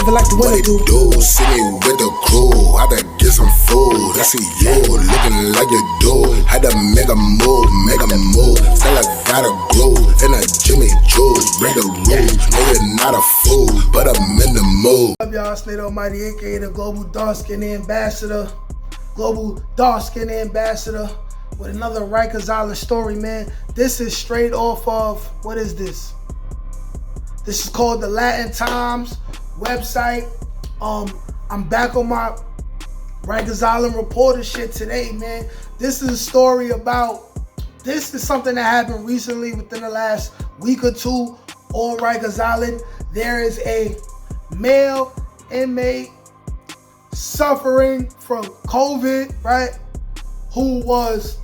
living like the winter do. See me with the crew, had to get some food. I see you looking like you do. Had to make a move. Still I gotta grow in a Jimmy Choo. Break the rules, no you're not a fool, but I'm in the mood. What's up, y'all? Slade Almighty, aka the Global Dark Skin Ambassador. Global Dark Skin Ambassador with another Rikers story, man. This is straight off of, what is this? This is called the Latin Times website. I'm back on my Rikers Island reporter shit today, man. This is a story about, this is something that happened recently within the last week or two on Rikers Island. There is a male inmate suffering from COVID, right? Who was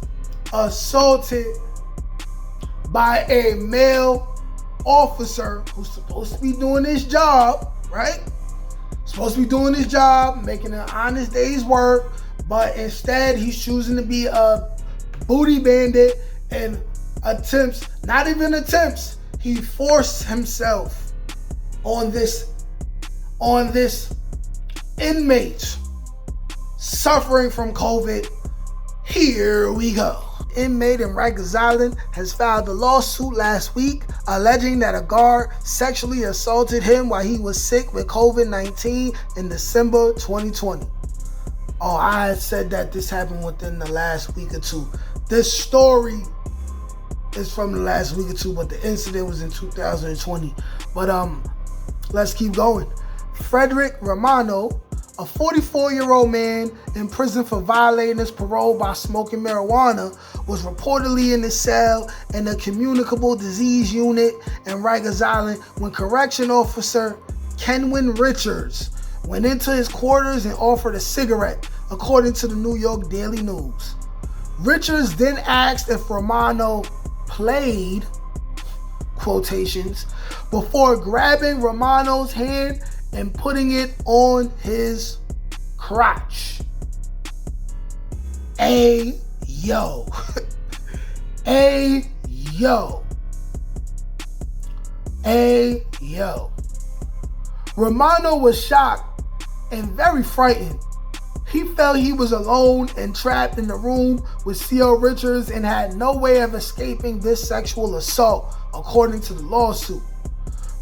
assaulted by a male officer who's supposed to be doing his job, right? Supposed to be doing his job, making an honest day's work, but instead he's choosing to be a booty bandit and he forced himself on this inmate suffering from COVID. Here we go. Inmate in Rikers Island has filed a lawsuit last week alleging that a guard sexually assaulted him while he was sick with COVID-19 in December 2020. Oh, I had said that this happened within the last week or two. This story is from the last week or two, but the incident was in 2020. But let's keep going. Frederick Romano, a 44-year-old man in prison for violating his parole by smoking marijuana, was reportedly in his cell in the communicable disease unit in Rikers Island when correction officer Kenwin Rikers went into his quarters and offered a cigarette, according to the New York Daily News. Rikers then asked if Romano played, quotations, before grabbing Romano's hand and putting it on his crotch. Yo. Romano was shocked and very frightened. He felt he was alone and trapped in the room with C.O. Rikers and had no way of escaping this sexual assault, according to the lawsuit.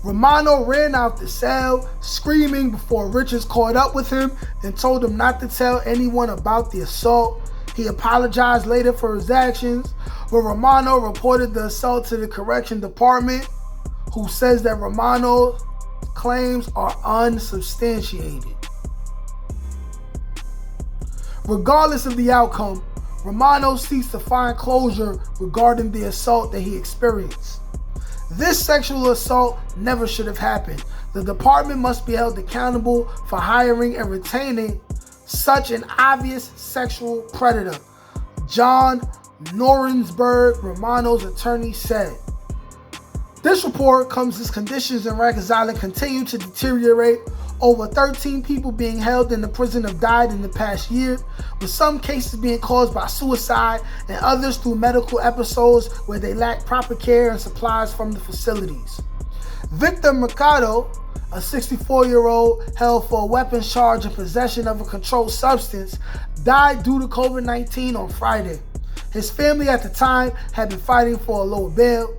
Romano ran out the cell screaming before Rikers caught up with him and told him not to tell anyone about the assault. He apologized later for his actions, but Romano reported the assault to the correction department, who says that Romano's claims are unsubstantiated. Regardless of the outcome, Romano seeks to find closure regarding the assault that he experienced. This sexual assault never should have happened. The department must be held accountable for hiring and retaining such an obvious sexual predator, John Norensberg, Romano's attorney, said. This report comes as conditions in Rikers Island continue to deteriorate. Over 13 people being held in the prison have died in the past year, with some cases being caused by suicide and others through medical episodes where they lack proper care and supplies from the facilities. Victor Mercado, a 64-year-old held for a weapons charge and possession of a controlled substance, died due to COVID-19 on Friday. His family at the time had been fighting for a lower bail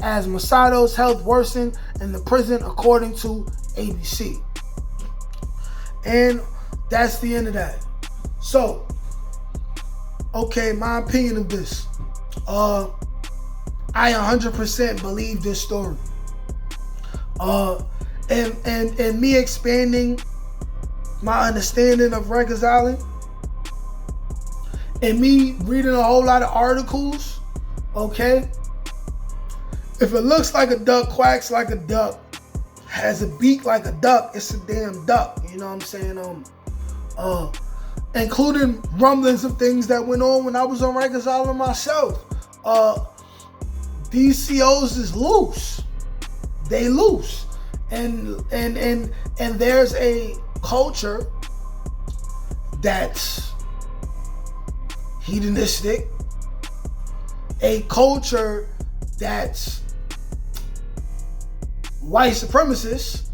as Mercado's health worsened in the prison, according to ABC. And that's the end of that. So, okay, my opinion of this. I 100% believe this story. And me expanding my understanding of Rikers Island and me reading a whole lot of articles, okay? If it looks like a duck, quacks like a duck, has a beak like a duck, it's a damn duck, you know what I'm saying? Including rumblings of things that went on when I was on Rikers Island myself. These COs is loose. They loose. And there's a culture that's hedonistic, a culture that's white supremacist,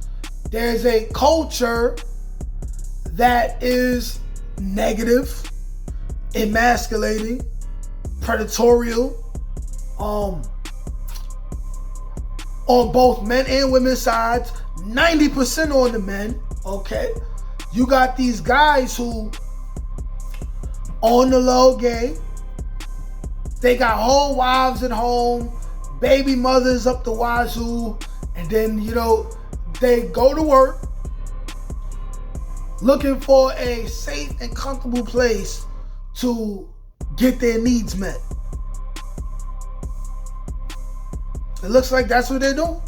There's a culture that is negative, emasculating, predatorial, on both men and women's sides, 90% on the men, okay? You got these guys who, on the low game, they got whole wives at home, baby mothers up the wazoo, and then, they go to work looking for a safe and comfortable place to get their needs met. It looks like that's what they're doing.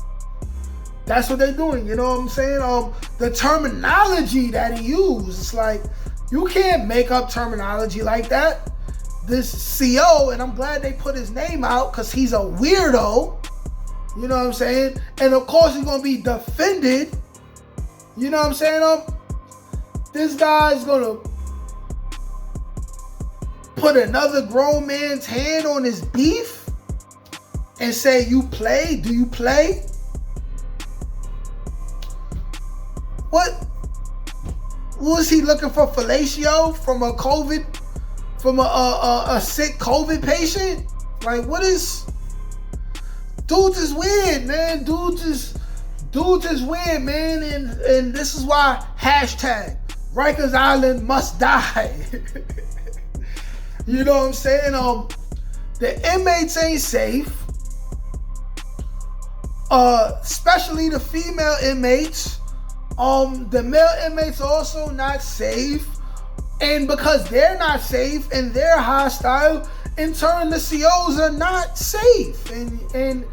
That's what they're doing, you know what I'm saying? The terminology that he used, it's like, you can't make up terminology like that. This CO, and I'm glad they put his name out because he's a weirdo, you know what I'm saying? And of course he's gonna be defended, you know what I'm saying? This guy's gonna put another grown man's hand on his beef and say, you play? Do you play? What? Was he looking for fellatio from a sick COVID patient? Like, what is... Dudes is weird, man. Dudes is weird, man. And this is why hashtag Rikers Island must die. You know what I'm saying? The inmates ain't safe. Especially the female inmates. The male inmates are also not safe. And because they're not safe and they're hostile, in turn the COs are not safe. And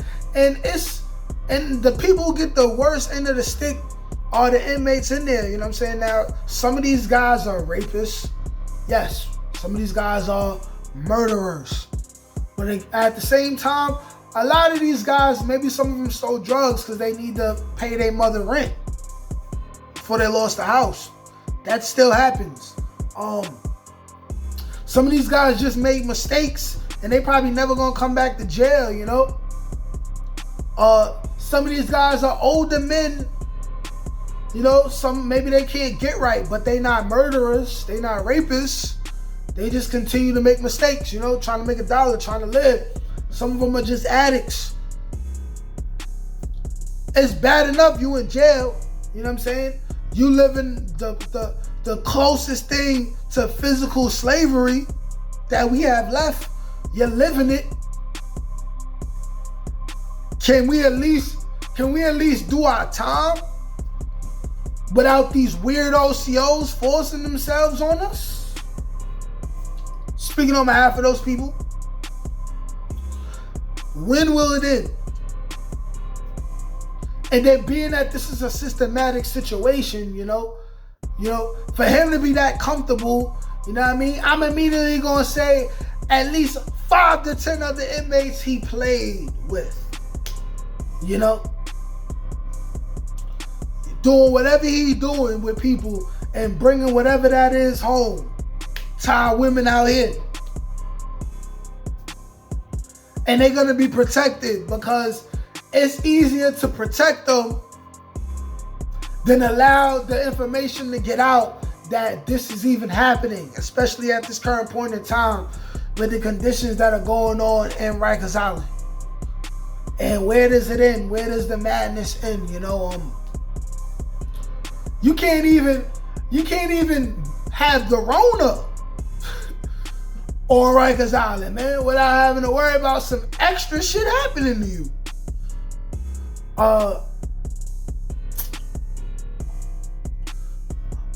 the people who get the worst end of the stick are the inmates in there. You know what I'm saying? Now, some of these guys are rapists. Yes, some of these guys are murderers. But at the same time, a lot of these guys, maybe some of them stole drugs because they need to pay their mother rent before they lost the house. That still happens. Some of these guys just made mistakes and they probably never gonna come back to jail, you know? Some of these guys are older men, you know, maybe they can't get right, but they not murderers, they not rapists. They just continue to make mistakes, you know, trying to make a dollar, trying to live. Some of them are just addicts. It's bad enough you in jail, you know what I'm saying? You living the closest thing to physical slavery that we have left. You're living it. Can we at least do our time without these weirdo COs forcing themselves on us? Speaking on behalf of those people, when will it end? And then being that this is a systematic situation, you know, for him to be that comfortable, you know what I mean? I'm immediately gonna say at least 5 to 10 other inmates he played with. You know? Doing whatever he's doing with people and bringing whatever that is home to our women out here. And they're gonna be protected because it's easier to protect them than allow the information to get out that this is even happening, especially at this current point in time with the conditions that are going on in Rikers Island. And where does it end? Where does the madness end? You know, you can't even have the Rona on Rikers Island, man, without having to worry about some extra shit happening to you.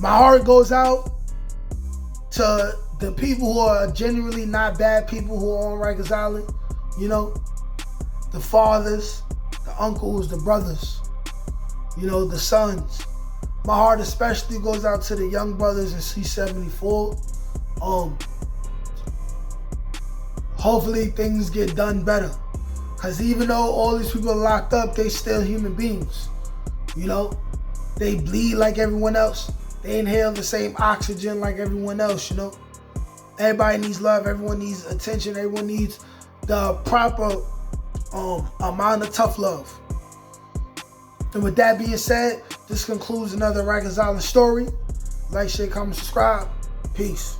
My heart goes out to the people who are genuinely not bad people who are on Rikers Island, you know, the fathers, the uncles, the brothers, you know, the sons. My heart especially goes out to the young brothers in C-74. Hopefully things get done better. Because even though all these people are locked up, they still human beings. You know, they bleed like everyone else. They inhale the same oxygen like everyone else, you know. Everybody needs love. Everyone needs attention. Everyone needs the proper amount of tough love. And with that being said, this concludes another Rikers Island story. Like, share, comment, subscribe. Peace.